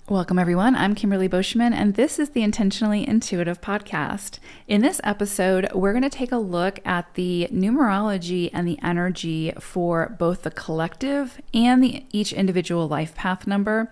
Welcome, everyone. I'm Kimberly Boschman, and this is the Intentionally Intuitive podcast. In this episode, we're going to take a look at the numerology and the energy for both the collective and each individual life path number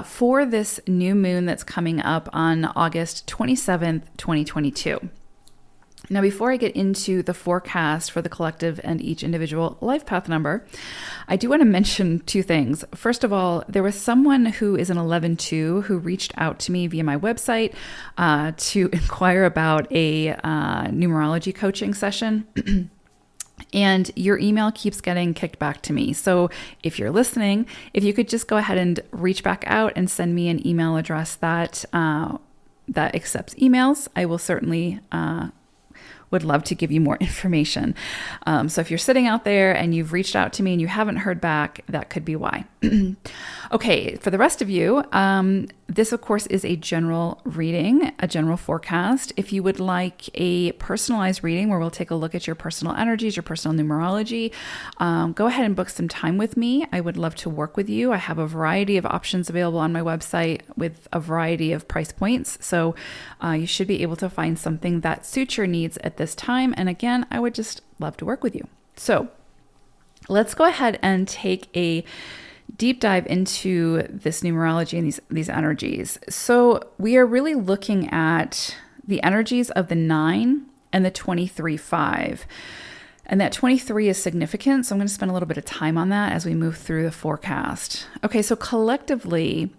for this new moon that's coming up on August 27th, 2022. Now, before I get into the forecast for the collective and each individual life path number, I do want to mention two things. First of all, there was someone who is an 11-2 who reached out to me via my website to inquire about a numerology coaching session. And your email keeps getting kicked back to me. So if you're listening, if you could just go ahead and reach back out and send me an email address that accepts emails, I will certainly would love to give you more information. So if you're sitting out there and you've reached out to me and you haven't heard back, that could be why. Okay, for the rest of you, this of course is a general reading, a general forecast. If you would like a personalized reading where we'll take a look at your personal energies, your personal numerology, go ahead and book some time with me. I would love to work with you. I have a variety of options available on my website with a variety of price points. So you should be able to find something that suits your needs at this time. And again, I would just love to work with you. So let's go ahead and take a deep dive into this numerology and these energies. So we are really looking at the energies of the 9 and the 23-5. And that 23 is significant. So I'm going to spend a little bit of time on that as we move through the forecast. Okay, so collectively,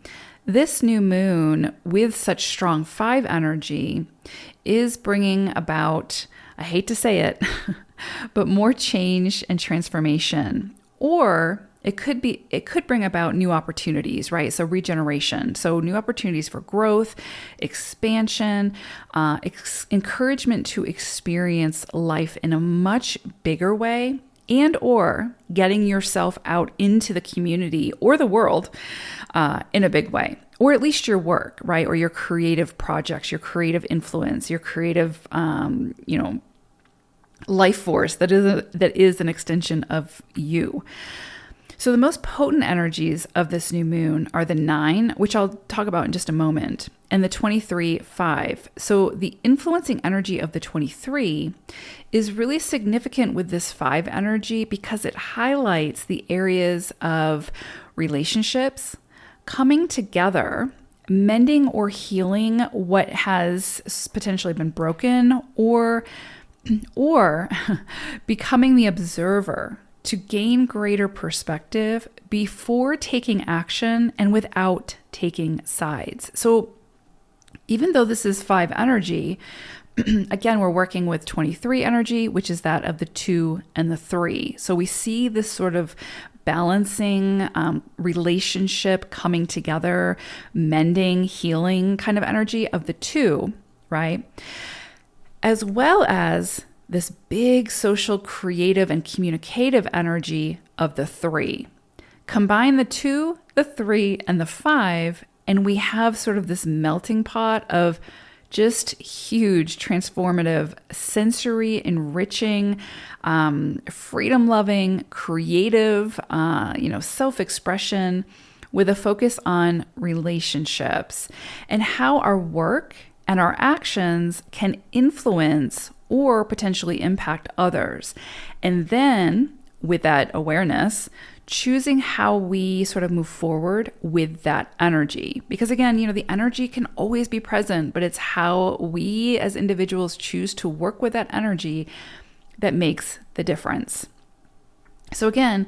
this new moon with such strong 5 energy is bringing about, I hate to say it, but more change and transformation. Or it could bring about new opportunities, right? So regeneration. So new opportunities for growth, expansion, encouragement to experience life in a much bigger way, and or getting yourself out into the community or the world in a big way, or at least your work, right? Or your creative projects, your creative influence, your creative, life force that is an extension of you. So the most potent energies of this new moon are the 9, which I'll talk about in just a moment, and the 23-5. So the influencing energy of the 23 is really significant with this 5 energy because it highlights the areas of relationships coming together, mending or healing what has potentially been broken, or becoming the observer to gain greater perspective before taking action and without taking sides. So even though this is 5 energy, again, we're working with 23 energy, which is that of the 2 and the 3. So we see this sort of balancing, relationship coming together, mending, healing kind of energy of the 2, right? As well as this big social, creative, and communicative energy of the 3. Combine the 2, the 3, and the 5, and we have sort of this melting pot of just huge, transformative, sensory, enriching, freedom-loving, creative, self-expression with a focus on relationships and how our work and our actions can influence or potentially impact others. And then with that awareness, choosing how we sort of move forward with that energy. Because again, the energy can always be present, but it's how we as individuals choose to work with that energy that makes the difference. So again,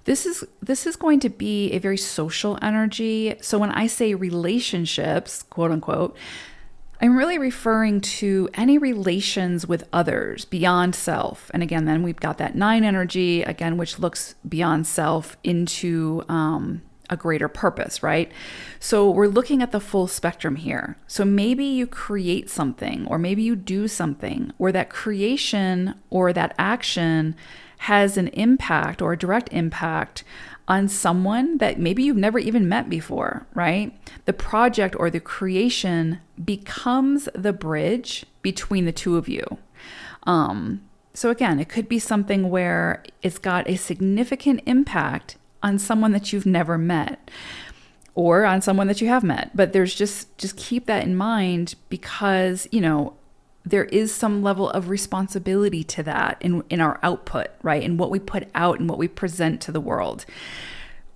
this is going to be a very social energy. So when I say relationships, quote unquote, I'm really referring to any relations with others beyond self. And again, then we've got that 9 energy, again, which looks beyond self into a greater purpose, right? So we're looking at the full spectrum here. So maybe you create something, or maybe you do something where that creation or that action has an impact or a direct impact on someone that maybe you've never even met before, right? The project or the creation becomes the bridge between the two of you. So again, it could be something where it's got a significant impact on someone that you've never met. or on someone that you have met. But there's just keep that in mind, because, there is some level of responsibility to that in our output, right? In what we put out and what we present to the world.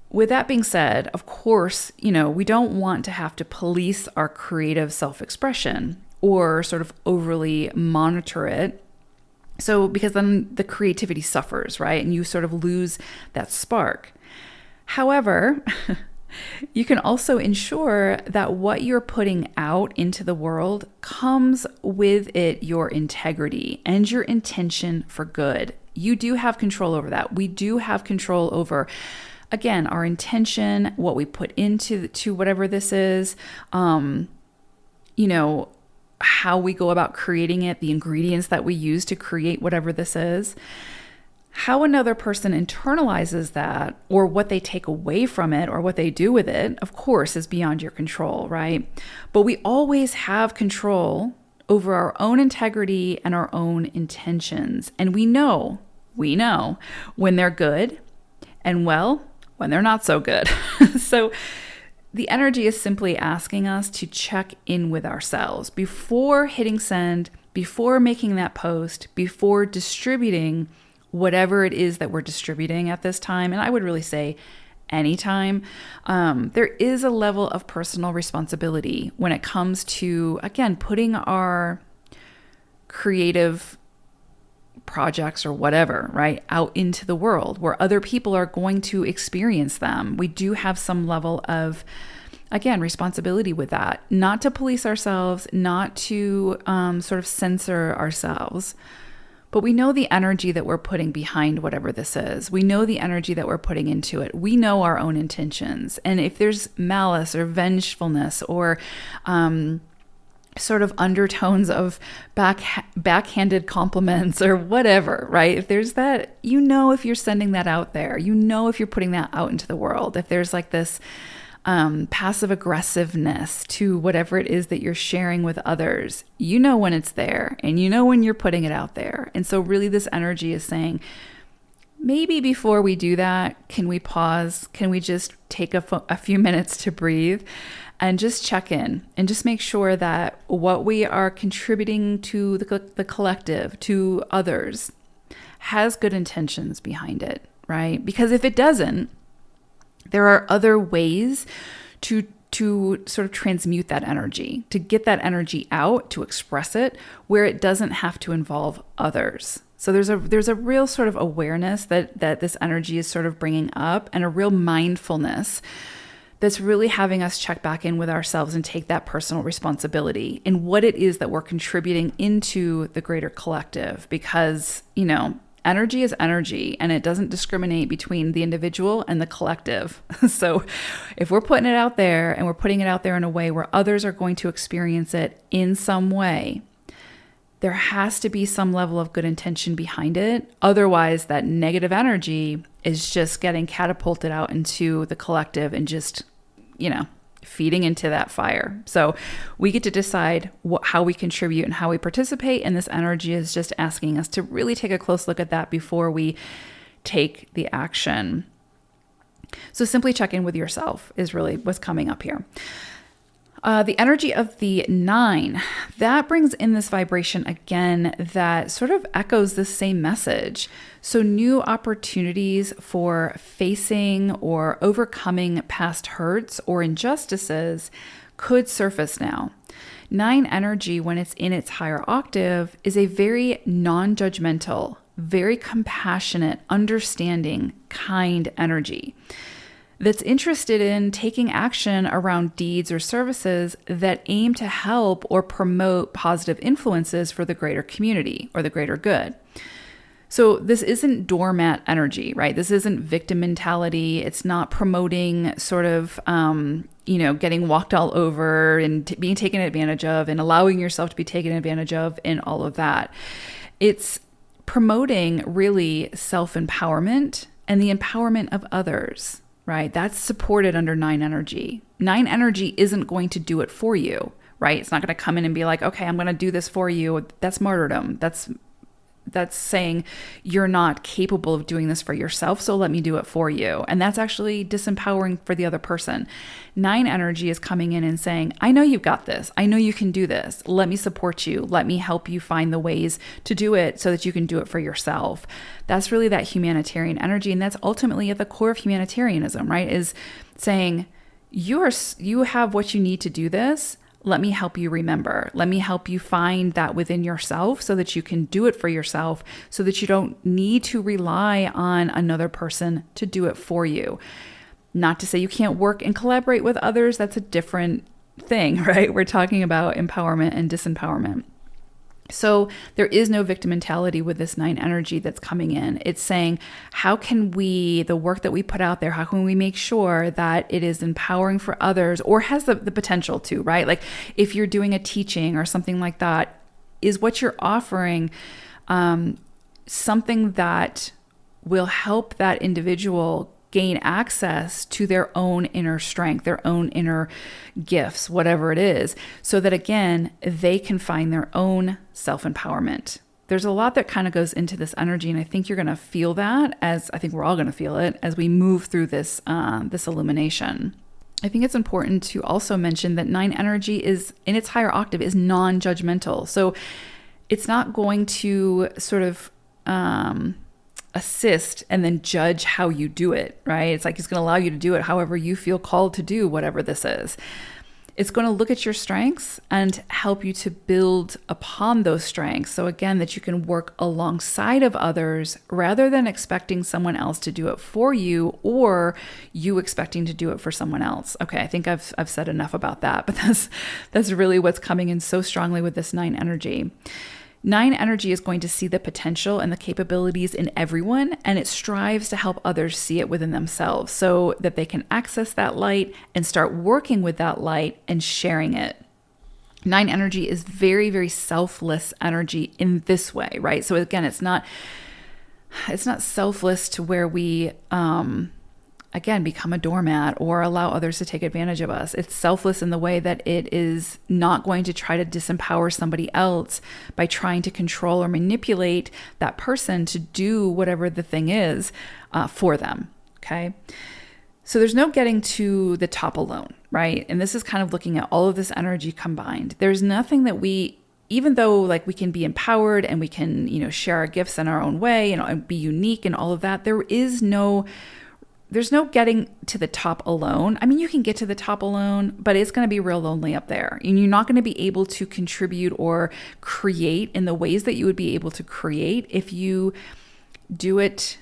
With that being said, of course, we don't want to have to police our creative self-expression or sort of overly monitor it. So, because then the creativity suffers, right? And you sort of lose that spark. However, you can also ensure that what you're putting out into the world comes with it your integrity and your intention for good. You do have control over that. We do have control over, again, our intention, what we put into whatever this is, how we go about creating it, the ingredients that we use to create whatever this is. How another person internalizes that, or what they take away from it, or what they do with it, of course, is beyond your control, right? But we always have control over our own integrity and our own intentions. And we know when they're good, and when they're not so good. So the energy is simply asking us to check in with ourselves before hitting send, before making that post, before distributing whatever it is that we're distributing at this time. And I would really say anytime. There is a level of personal responsibility when it comes to, again, putting our creative projects or whatever, right, out into the world where other people are going to experience them. We do have some level of, again, responsibility with that, not to police ourselves, not to sort of censor ourselves. But we know the energy that we're putting behind whatever this is. We know the energy that we're putting into it. We know our own intentions. And if there's malice or vengefulness or sort of undertones of backhanded compliments or whatever, right? If there's that, if you're sending that out there, if you're putting that out into the world, if there's like this passive aggressiveness to whatever it is that you're sharing with others, when it's there, and when you're putting it out there. And so really this energy is saying, maybe before we do that, can we pause? Can we just take a few minutes to breathe and just check in and just make sure that what we are contributing to the collective, to others, has good intentions behind it, right? Because if it doesn't, there are other ways to sort of transmute that energy, to get that energy out, to express it, where it doesn't have to involve others. So there's a real sort of awareness that this energy is sort of bringing up, and a real mindfulness that's really having us check back in with ourselves and take that personal responsibility in what it is that we're contributing into the greater collective. Because, energy is energy, and it doesn't discriminate between the individual and the collective. So if we're putting it out there, and we're putting it out there in a way where others are going to experience it in some way, there has to be some level of good intention behind it. Otherwise, that negative energy is just getting catapulted out into the collective and just, feeding into that fire. So we get to decide how we contribute and how we participate. And this energy is just asking us to really take a close look at that before we take the action. So simply check in with yourself is really what's coming up here. The energy of the 9, that brings in this vibration again that sort of echoes the same message. So new opportunities for facing or overcoming past hurts or injustices could surface now. 9 energy, when it's in its higher octave, is a very non-judgmental, very compassionate, understanding, kind energy that's interested in taking action around deeds or services that aim to help or promote positive influences for the greater community or the greater good. So this isn't doormat energy, right? This isn't victim mentality. It's not promoting sort of, getting walked all over and being taken advantage of and allowing yourself to be taken advantage of and all of that. It's promoting really self-empowerment and the empowerment of others. Right? That's supported under 9 energy. 9 energy isn't going to do it for you, right? It's not going to come in and be like, okay, I'm going to do this for you. That's martyrdom. That's that's saying you're not capable of doing this for yourself, so let me do it for you. And that's actually disempowering for the other person. 9 energy is coming in and saying, I know you've got this. I know you can do this. Let me support you. Let me help you find the ways to do it so that you can do it for yourself. That's really that humanitarian energy. And that's ultimately at the core of humanitarianism, right? Is saying, you have what you need to do this. Let me help you remember. Let me help you find that within yourself so that you can do it for yourself, so that you don't need to rely on another person to do it for you. Not to say you can't work and collaborate with others. That's a different thing, right? We're talking about empowerment and disempowerment. So there is no victim mentality with this 9 energy that's coming in. It's saying, how can we, the work that we put out there, how can we make sure that it is empowering for others, or has the potential to, right? Like if you're doing a teaching or something like that, is what you're offering something that will help that individual gain access to their own inner strength, their own inner gifts, whatever it is, so that again, they can find their own self-empowerment. There's a lot that kind of goes into this energy, and I think you're going to feel that, as I think we're all going to feel it as we move through this this illumination. I think it's important to also mention that 9 energy is, in its higher octave, is non-judgmental. So it's not going to sort of assist and then judge how you do it, right? It's like it's going to allow you to do it however you feel called to do whatever this is. It's going to look at your strengths and help you to build upon those strengths. So again, that you can work alongside of others rather than expecting someone else to do it for you, or you expecting to do it for someone else. Okay, I think I've said enough about that, but that's really what's coming in so strongly with this 9 energy. 9 energy is going to see the potential and the capabilities in everyone, and it strives to help others see it within themselves so that they can access that light and start working with that light and sharing it. 9 energy is very, very selfless energy in this way, right? So again, it's not selfless to where we again, become a doormat or allow others to take advantage of us. It's selfless in the way that it is not going to try to disempower somebody else by trying to control or manipulate that person to do whatever the thing is for them, okay? So there's no getting to the top alone, right? And this is kind of looking at all of this energy combined. There's nothing that even though like we can be empowered and we can, share our gifts in our own way and be unique and all of that, there's no getting to the top alone. I mean, you can get to the top alone, but it's going to be real lonely up there. And you're not going to be able to contribute or create in the ways that you would be able to create if you do it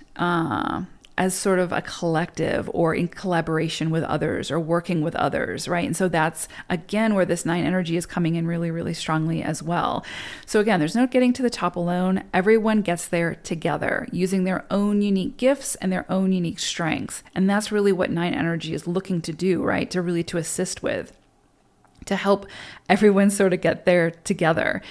as sort of a collective or in collaboration with others or working with others, right? And so that's, again, where this 9 energy is coming in really, really strongly as well. So again, there's no getting to the top alone. Everyone gets there together using their own unique gifts and their own unique strengths. And that's really what 9 energy is looking to do, right? To assist with, to help everyone sort of get there together.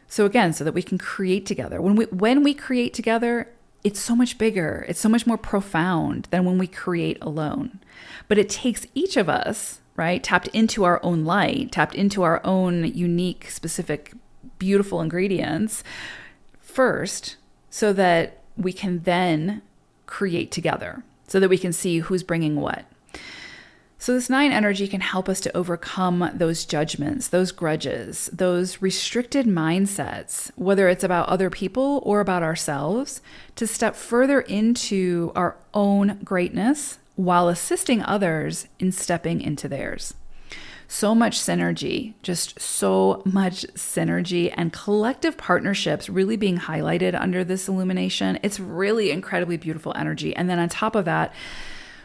So again, so that we can create together. When we create together, it's so much bigger. It's so much more profound than when we create alone. But it takes each of us, right, tapped into our own light, tapped into our own unique, specific, beautiful ingredients first, so that we can then create together, so that we can see who's bringing what. So this 9 energy can help us to overcome those judgments, those grudges, those restricted mindsets, whether it's about other people or about ourselves, to step further into our own greatness while assisting others in stepping into theirs. So much synergy, just so much synergy and collective partnerships really being highlighted under this illumination. It's really incredibly beautiful energy. And then on top of that,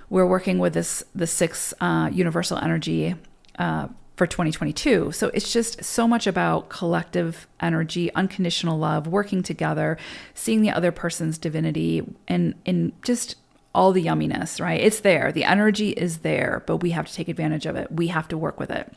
we're working with the 6 universal energy for 2022. So it's just so much about collective energy, unconditional love, working together, seeing the other person's divinity, and just all the yumminess, right? It's there. The energy is there, but we have to take advantage of it. We have to work with it.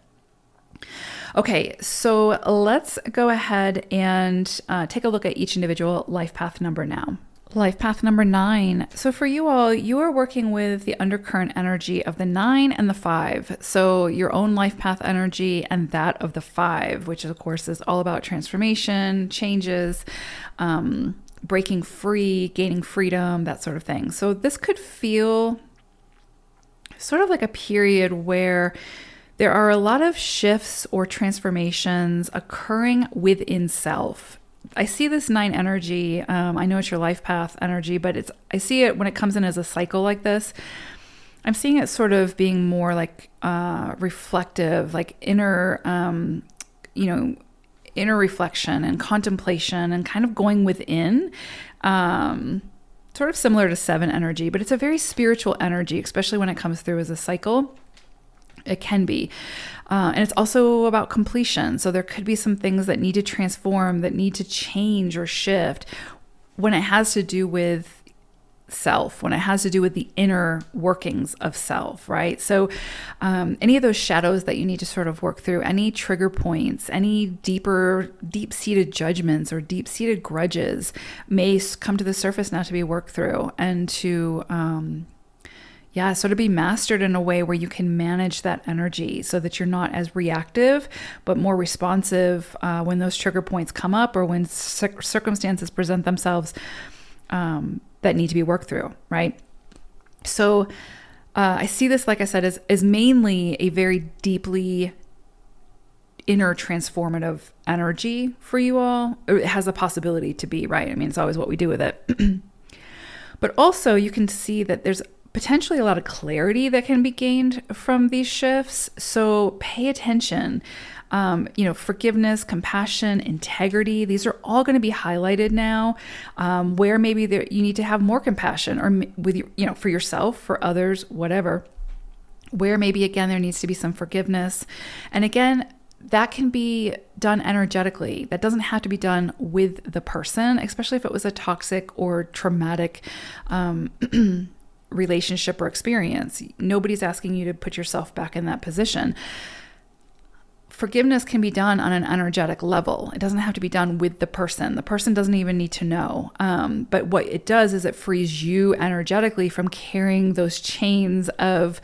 Okay, so let's go ahead and take a look at each individual life path number now. Life path number 9. So for you all, you are working with the undercurrent energy of the 9 and the 5. So your own life path energy and that of the 5, which of course is all about transformation, changes, breaking free, gaining freedom, that sort of thing. So this could feel sort of like a period where there are a lot of shifts or transformations occurring within self. I see this 9 energy. I know it's your life path energy, but I see it when it comes in as a cycle like this. I'm seeing it sort of being more like reflective, like inner reflection and contemplation and kind of going within, sort of similar to 7 energy, but it's a very spiritual energy, especially when it comes through as a cycle. It can be. And it's also about completion. So there could be some things that need to transform, that need to change or shift when it has to do with self, when it has to do with the inner workings of self, right? So any of those shadows that you need to sort of work through, any trigger points, any deep-seated judgments or deep-seated grudges may come to the surface now to be worked through and to sort of be mastered in a way where you can manage that energy so that you're not as reactive, but more responsive when those trigger points come up or when circumstances present themselves that need to be worked through, right? So I see this, like I said, as mainly a very deeply inner transformative energy for you all. It has a possibility to be, right? I mean, it's always what we do with it. But also you can see that there's potentially a lot of clarity that can be gained from these shifts. So pay attention. Forgiveness, compassion, integrity, these are all going to be highlighted now, where maybe you need to have more compassion or for yourself, for others, whatever, where maybe again, there needs to be some forgiveness. And again, that can be done energetically. That doesn't have to be done with the person, especially if it was a toxic or traumatic, relationship or experience. Nobody's asking you to put yourself back in that position. Forgiveness can be done on an energetic level. It doesn't have to be done with the person. The person doesn't even need to know. But what it does is it frees you energetically from carrying those chains of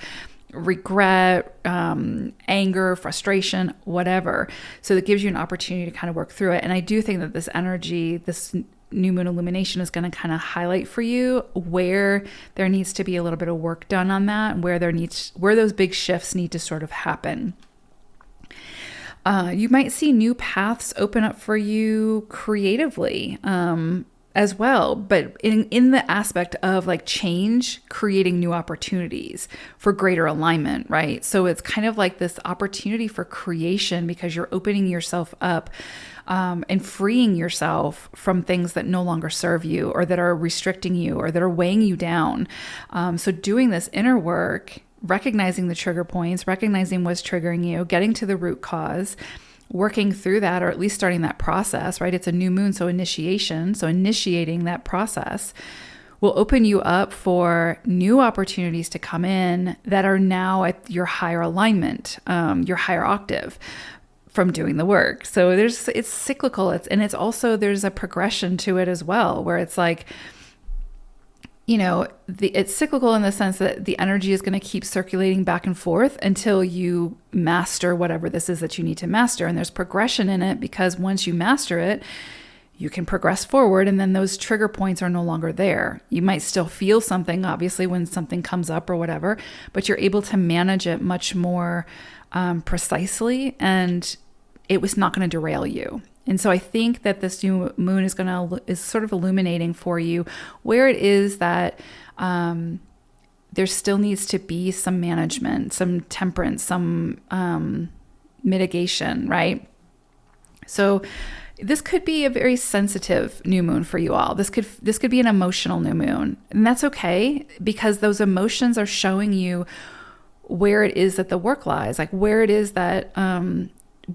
regret, anger, frustration, whatever. So it gives you an opportunity to kind of work through it. And I do think that this energy, this new moon illumination is going to kind of highlight for you where there needs to be a little bit of work done on that, and where those big shifts need to sort of happen. You might see new paths open up for you creatively as well, but in the aspect of like change, creating new opportunities for greater alignment, right? So it's kind of like this opportunity for creation because you're opening yourself up and freeing yourself from things that no longer serve you or that are restricting you or that are weighing you down. So doing this inner work, recognizing the trigger points, recognizing what's triggering you, getting to the root cause, working through that, or at least starting that process, right? It's a new moon, so initiation. So initiating that process will open you up for new opportunities to come in that are now at your higher alignment, your higher octave from doing the work. So it's cyclical. It's also, there's a progression to it as well, where it's like, it's cyclical in the sense that the energy is going to keep circulating back and forth until you master whatever this is that you need to master. And there's progression in it because once you master it, you can progress forward, and then those trigger points are no longer there. You might still feel something, obviously, when something comes up or whatever, but you're able to manage it much more precisely, and it was not going to derail you. And so I think that this new moon is sort of illuminating for you where it is that there still needs to be some management, some temperance, some mitigation, right? So this could be a very sensitive new moon for you all. This could be an emotional new moon, and that's okay because those emotions are showing you where it is that the work lies, like where it is that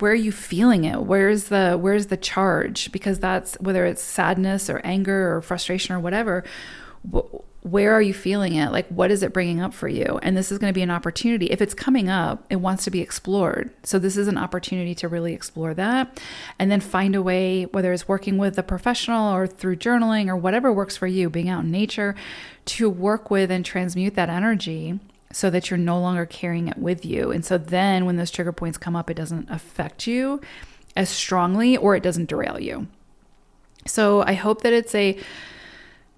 where are you feeling it? Where's the charge? Because that's whether it's sadness or anger or frustration or whatever. Where are you feeling it? Like, what is it bringing up for you? And this is going to be an opportunity. If it's coming up, it wants to be explored. So this is an opportunity to really explore that and then find a way, whether it's working with a professional or through journaling or whatever works for you, being out in nature, to work with and transmute that energy so that you're no longer carrying it with you. And so then when those trigger points come up, it doesn't affect you as strongly or it doesn't derail you. So I hope that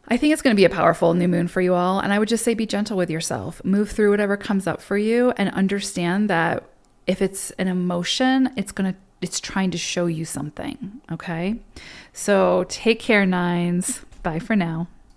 I think it's going to be a powerful new moon for you all. And I would just say, be gentle with yourself, move through whatever comes up for you, and understand that if it's an emotion, it's trying to show you something. Okay. So take care, nines. Bye for now.